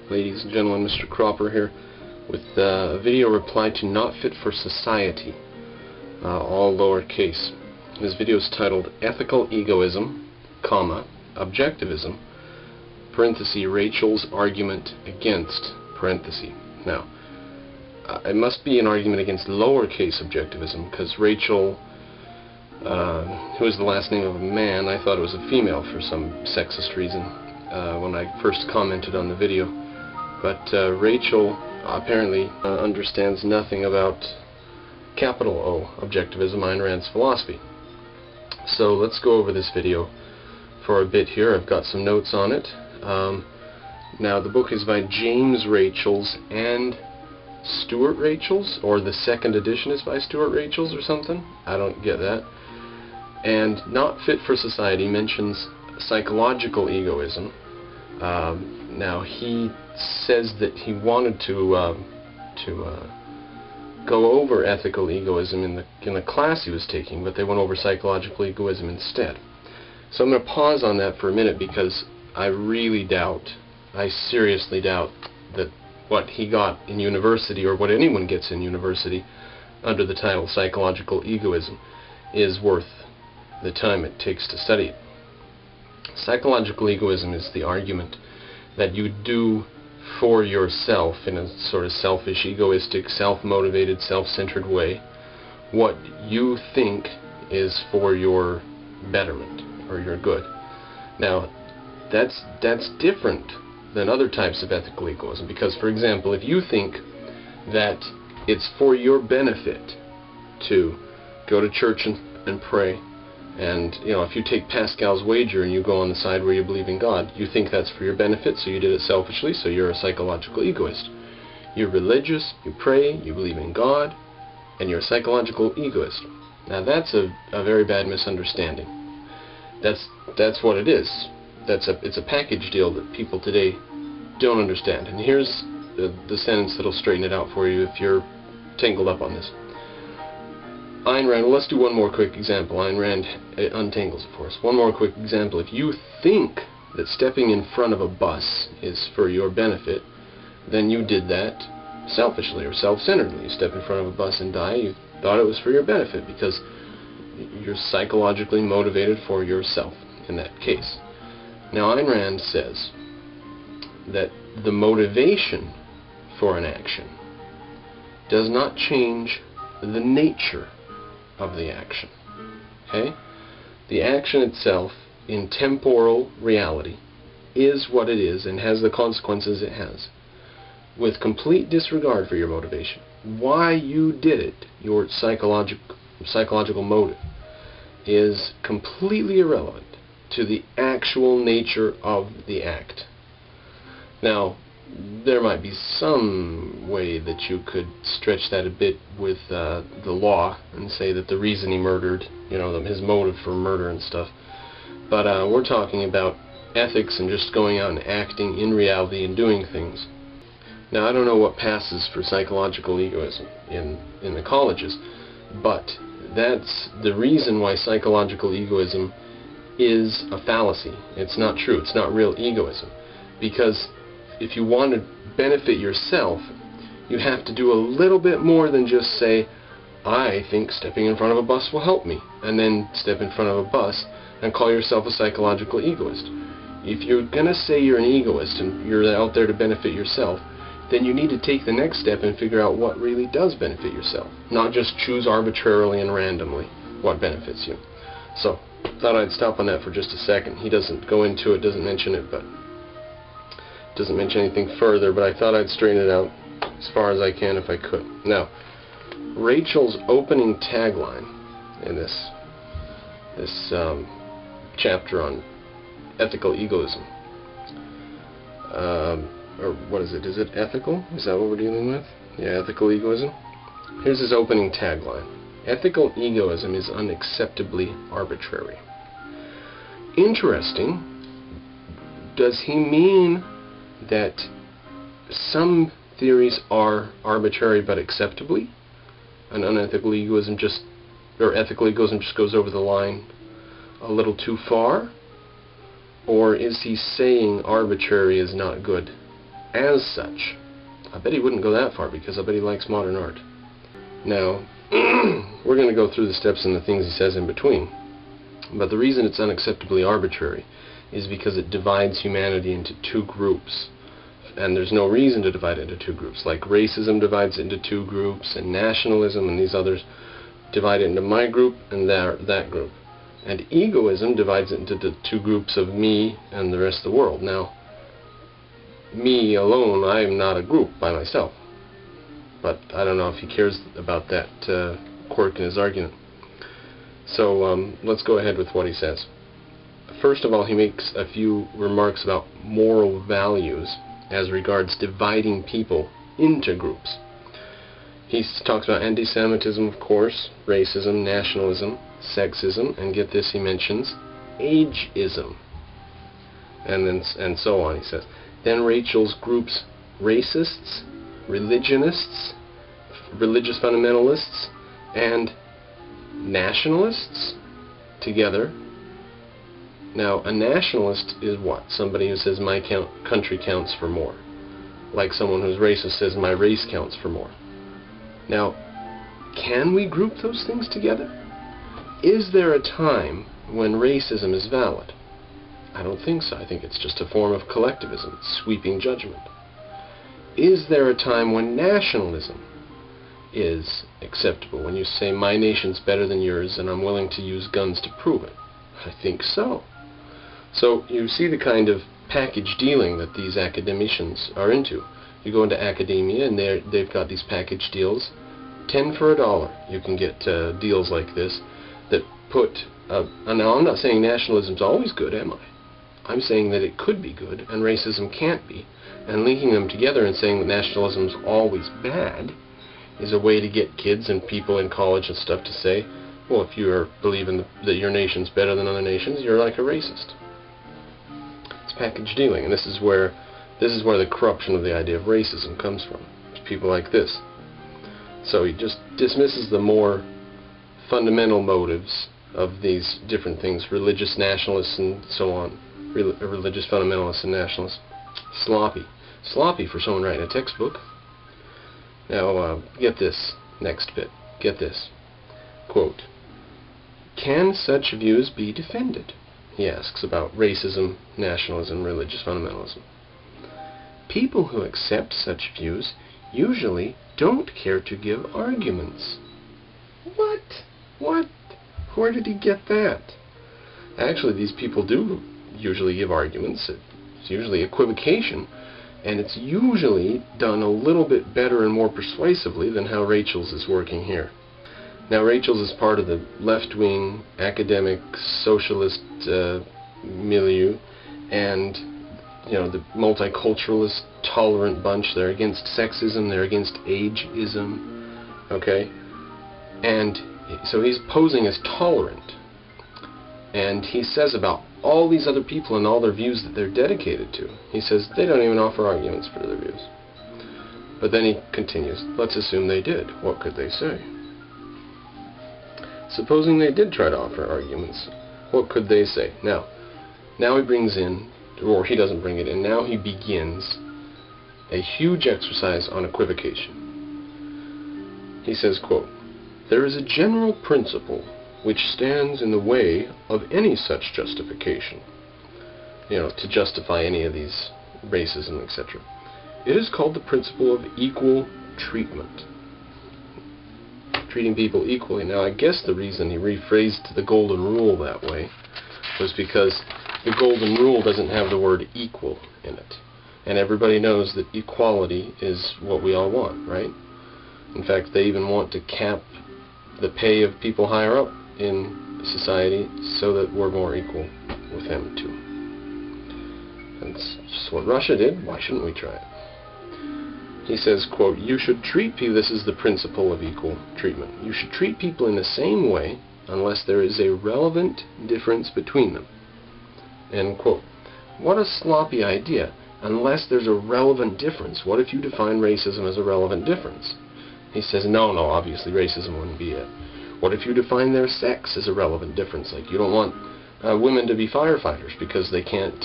Ladies and gentlemen, Mr. Cropper here with a video reply to Not Fit for Society, all lowercase. This video is titled Ethical Egoism, Objectivism, parenthesis, Rachel's Argument Against, parenthesis. Now, it must be an argument against lowercase objectivism, because Rachel, who is the last name of a man, I thought it was a female for some sexist reason when I first commented on the video. But Rachel apparently understands nothing about capital O, Objectivism, Ayn Rand's philosophy. So let's go over this video for a bit here. I've got some notes on it. Now the book is by James Rachels and Stuart Rachels, or the second edition is by Stuart Rachels or something. I don't get that. And Not Fit for Society mentions psychological egoism. Now he says that he wanted to go over ethical egoism in the class he was taking, but they went over psychological egoism instead. So I'm going to pause on that for a minute, because I seriously doubt that what he got in university, or what anyone gets in university under the title psychological egoism, is worth the time it takes to study it. Psychological egoism is the argument that you do for yourself, in a sort of selfish, egoistic, self-motivated, self-centered way, what you think is for your betterment or your good. Now, that's different than other types of ethical egoism, because, for example, if you think that it's for your benefit to go to church and pray, and, you know, if you take Pascal's wager and you go on the side where you believe in God, you think that's for your benefit, so you did it selfishly, so you're a psychological egoist. You're religious, you pray, you believe in God, and you're a psychological egoist. Now that's a very bad misunderstanding. That's what it is. It's a package deal that people today don't understand. And here's the sentence that'll straighten it out for you if you're tangled up on this. Ayn Rand, well, let's do one more quick example. Ayn Rand untangles it for us. One more quick example. If you think that stepping in front of a bus is for your benefit, then you did that selfishly or self-centeredly. You step in front of a bus and die, you thought it was for your benefit because you're psychologically motivated for yourself in that case. Now, Ayn Rand says that the motivation for an action does not change the nature of the action. Okay? The action itself, in temporal reality, is what it is and has the consequences it has, with complete disregard for your motivation. Why you did it, your psychological motive, is completely irrelevant to the actual nature of the act. Now, there might be some way that you could stretch that a bit with the law and say that the reason he murdered, you know, his motive for murder and stuff. But we're talking about ethics and just going out and acting in reality and doing things. Now, I don't know what passes for psychological egoism in the colleges, but that's the reason why psychological egoism is a fallacy. It's not true. It's not real egoism. Because if you want to benefit yourself, you have to do a little bit more than just say, I think stepping in front of a bus will help me, and then step in front of a bus and call yourself a psychological egoist. If you're going to say you're an egoist and you're out there to benefit yourself, then you need to take the next step and figure out what really does benefit yourself, not just choose arbitrarily and randomly what benefits you. So, thought I'd stop on that for just a second. He doesn't go into it, doesn't mention it, but doesn't mention anything further, but I thought I'd straighten it out as far as I can if I could. Now, Rachel's opening tagline in this chapter on ethical egoism, or what is it? Is it ethical? Is that what we're dealing with? Yeah, ethical egoism. Here's his opening tagline. Ethical egoism is unacceptably arbitrary. Interesting. Does he mean that some theories are arbitrary but acceptably, and ethical egoism just goes over the line a little too far? Or is he saying arbitrary is not good as such. I bet he wouldn't go that far, because I bet he likes modern art. Now, we're going to go through the steps and the things he says in between. But the reason it's unacceptably arbitrary is because it divides humanity into two groups. And there's no reason to divide it into two groups. Like racism divides it into two groups, and nationalism and these others divide it into my group and that group. And egoism divides it into the two groups of me and the rest of the world. Now, me alone, I am not a group by myself. But I don't know if he cares about that quirk in his argument. So let's go ahead with what he says. First of all, he makes a few remarks about moral values as regards dividing people into groups. He talks about anti-Semitism, of course, racism, nationalism, sexism, and get this, he mentions ageism, and so on, he says. Then Rachel's groups racists, religionists, religious fundamentalists, and nationalists together. Now, a nationalist is what? Somebody who says my country counts for more. Like someone who's racist says my race counts for more. Now, can we group those things together? Is there a time when racism is valid? I don't think so. I think it's just a form of collectivism, sweeping judgment. Is there a time when nationalism is acceptable, when you say my nation's better than yours and I'm willing to use guns to prove it? I think so. So you see the kind of package dealing that these academicians are into. You go into academia and they've got these package deals. 10 for $1. You can get deals like this that put... and now I'm not saying nationalism's always good, am I? I'm saying that it could be good and racism can't be. And linking them together and saying that nationalism's always bad is a way to get kids and people in college and stuff to say, well, if you're believing that your nation's better than other nations, you're like a racist. It's package dealing, and this is where the corruption of the idea of racism comes from. It's people like this. So he just dismisses the more fundamental motives of these different things, religious nationalists and so on, religious fundamentalists and nationalists. Sloppy. Sloppy for someone writing a textbook. Now, get this next bit. Get this. Quote, can such views be defended? He asks about racism, nationalism, religious fundamentalism. People who accept such views usually don't care to give arguments. What? What? Where did he get that? Actually, these people do usually give arguments. It's usually equivocation, and it's usually done a little bit better and more persuasively than how Rachel's is working here. Now, Rachel's is part of the left-wing, academic, socialist milieu, and, you know, the multiculturalist, tolerant bunch. They're against sexism, they're against ageism, okay? And so he's posing as tolerant. And he says about all these other people and all their views that they're dedicated to, he says they don't even offer arguments for their views. But then he continues, let's assume they did. What could they say? Supposing they did try to offer arguments, what could they say? Now he brings in, or he doesn't bring it in, now he begins a huge exercise on equivocation. He says, quote, there is a general principle which stands in the way of any such justification, you know, to justify any of these racism, etc. It is called the principle of equal treatment. Treating people equally. Now, I guess the reason he rephrased the golden rule that way was because the golden rule doesn't have the word equal in it. And everybody knows that equality is what we all want, right? In fact, they even want to cap the pay of people higher up in society so that we're more equal with them too. That's just what Russia did. Why shouldn't we try it? He says, quote, you should treat people, this is the principle of equal treatment, you should treat people in the same way unless there is a relevant difference between them. End quote. What a sloppy idea. Unless there's a relevant difference. What if you define racism as a relevant difference? He says, no, obviously racism wouldn't be it. What if you define their sex as a relevant difference? Like you don't want women to be firefighters because they can't